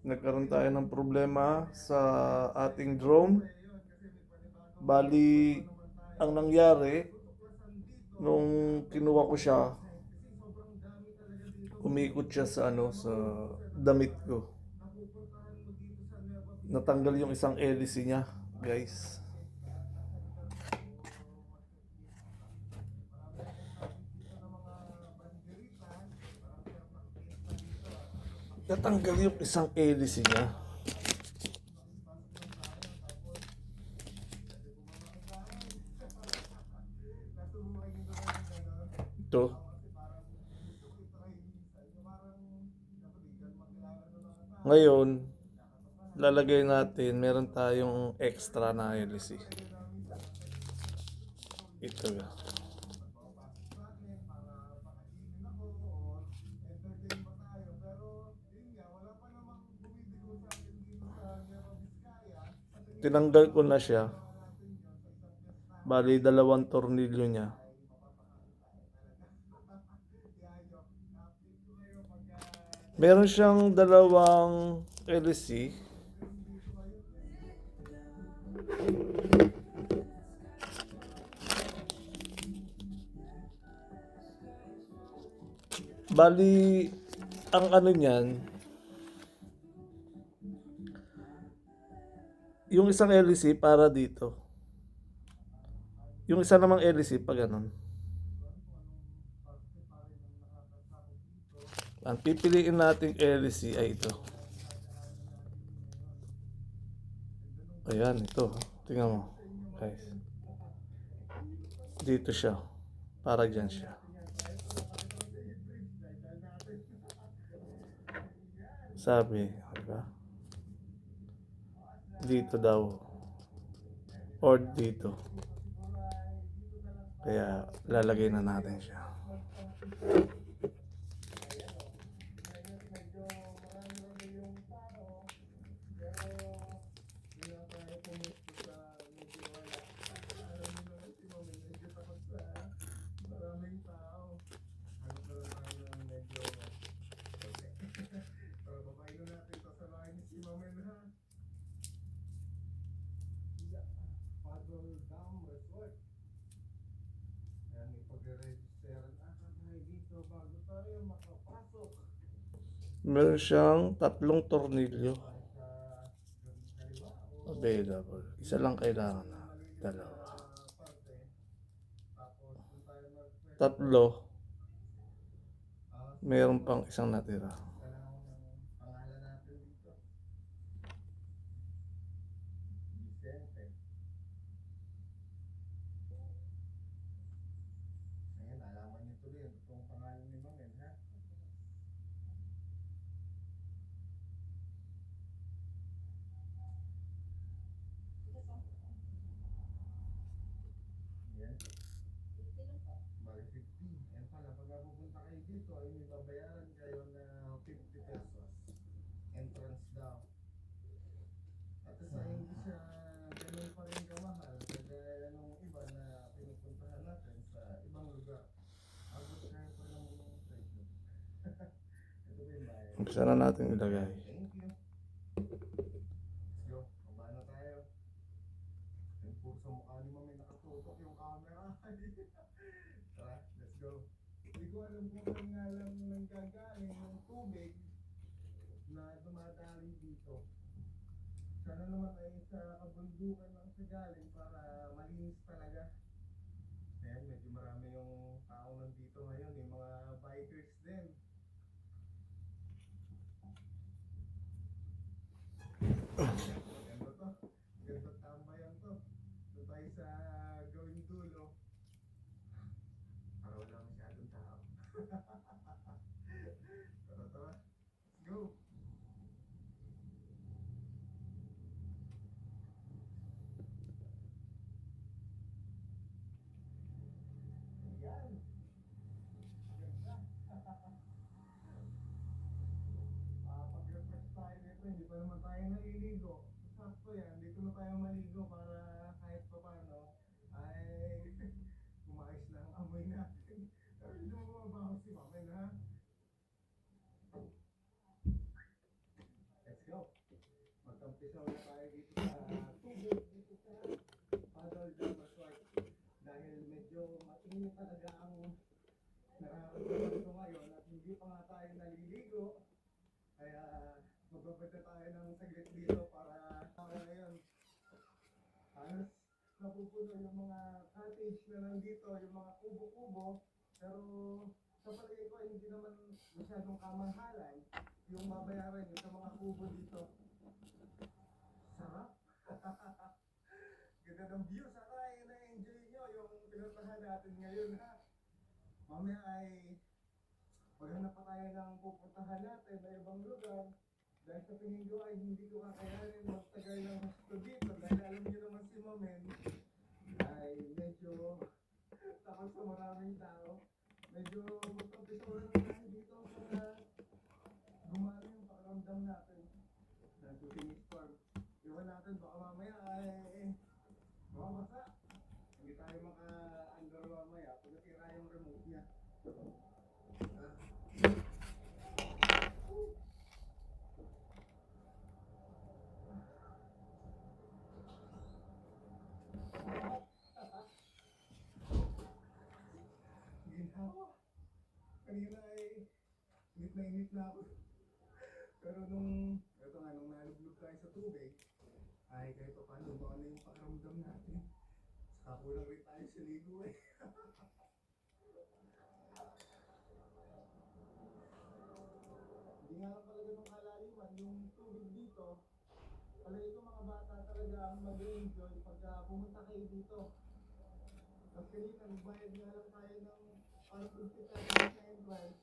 Nagkaroon tayo ng problema sa ating drone. Bali, ang nangyari, nung kinuha ko siya, umikot siya sa sa damit ko. Natanggal yung isang hélice niya, guys. Natanggal yung isang hélice niya. Ito. Ngayon, lalagay natin, meron tayong extra na hélice. Ito. Tinanggal ko na siya. Bali, dalawang tornilyo niya. Meron siyang dalawang hélice. Bali, ang ano niyan, yung isang hélice para dito. Yung isa namang hélice pa ganun. Ang pipiliin nating hélice ay ito. Ayan, ito. Tingnan mo, guys. Dito siya. Para dyan siya. Sabi, diba? Dito daw. Or dito. Kaya lalagay na natin siya. Meron siyang tatlong tornilyo available. Isa lang kailangan na. Dalawa. Tatlo. Meron pang isang natira. Umpisa na natin ilagay. Idol Drummer's Wife. Dahil medyo mainit talaga ang nararamdaman ko ngayon at hindi pa nga tayo naliligo. Kaya magbabad na tayo ng saglit dito para ngayon halos napupuno yung mga cottage na nandito, yung mga kubo-kubo. Pero sa palagay ko ay hindi naman masyadong kamahalan yung babayaran nyo sa mga kubo dito. Sarap! Ganda ng view. Sana ay na-enjoy nyo yung pinuntahan natin ngayon ha. Mamaya ay maghanap pa tayo ng pupuntahan natin na ibang lugar. Dahil sa tingin ko ay hindi ko kakayanin magtagal ng gusto dito. Dahil alam niyo naman si Mamen ay medyo takot sa maraming tao. Medyo magpapisuran na tayo dito para gumana yung pakiramdam natin. Nagtutingin storm. Iwan natin baka mamaya ay mabasa. Hindi tayo maka-under mamaya pag natira yung remote niya. Ginawa. Kanina ay init na ako. Pero ito nga, nung nalublog tayo sa tubig, ay kahit pa paano, baka na yung pakiramdam natin. Saka kulang rin tayo sa ligo eh. Hindi nga lang pala ganun kalaliman yung tubig dito. Palagi ko mga bata talaga ang mag-enjoy pagka pumunta kayo dito. Tapos kanina, nagbayad nga lang tayo ng parang 50 pesos sa entrance.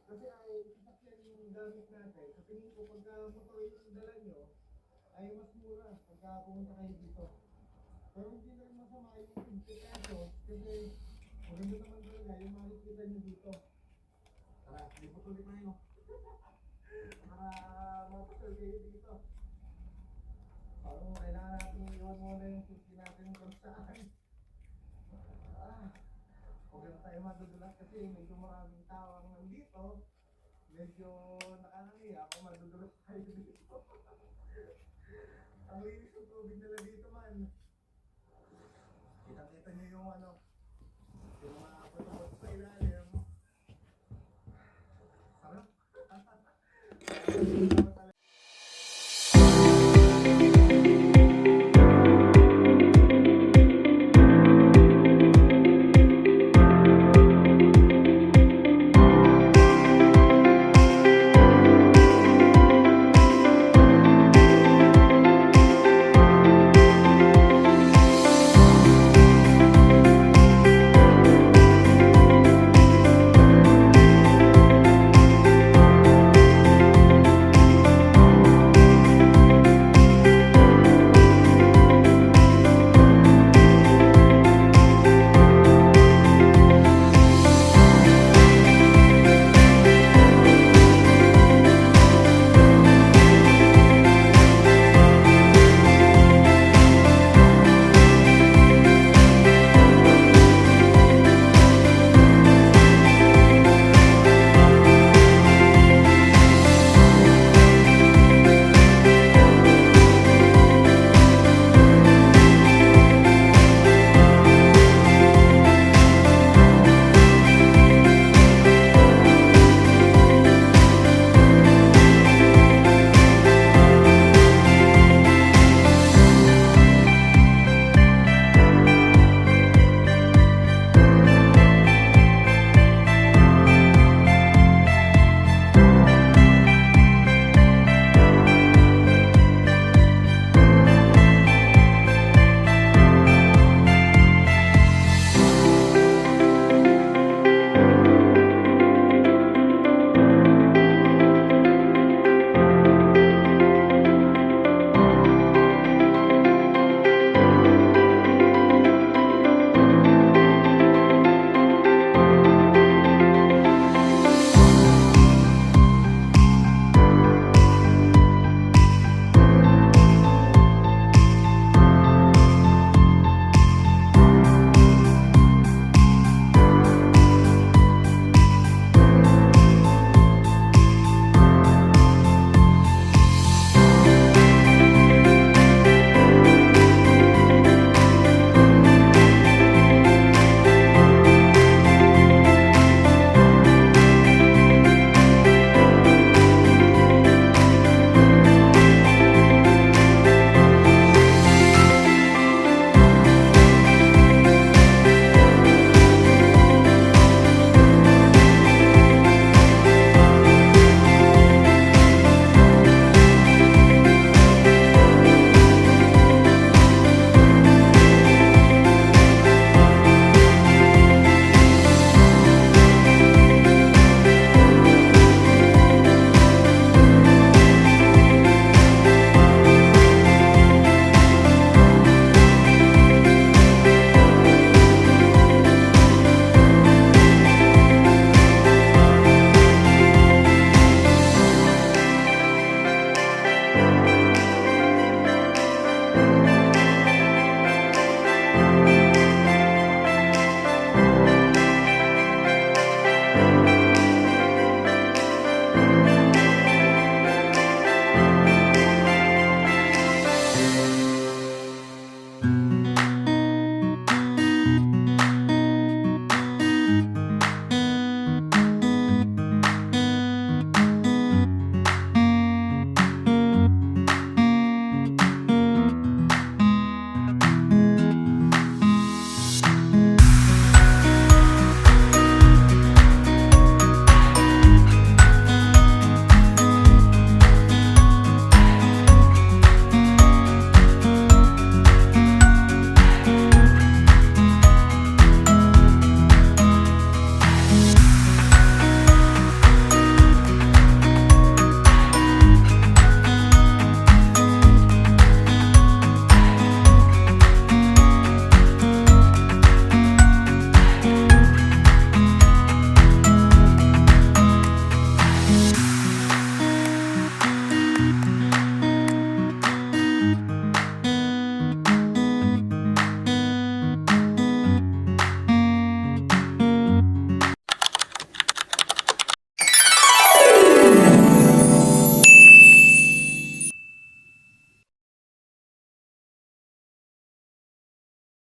Kasi ay sasakyan yung gamit natin. Sa tingin ko, pagka motor yung dala nyo, ay mas mura pagka pumunta kayo dito. Pero hindi na rin masama yung 50 pesos kasi maganda naman talaga yung makikita nyo dito. Tara, di po tuloy tayo. Para mapasal kayo dito. Parang kailangan natin iwan muna yung susi natin kung saan. Huwag na tayo madudulas kasi medyo maraming tao ang nandito. Medyo nakakahiya kung madudulas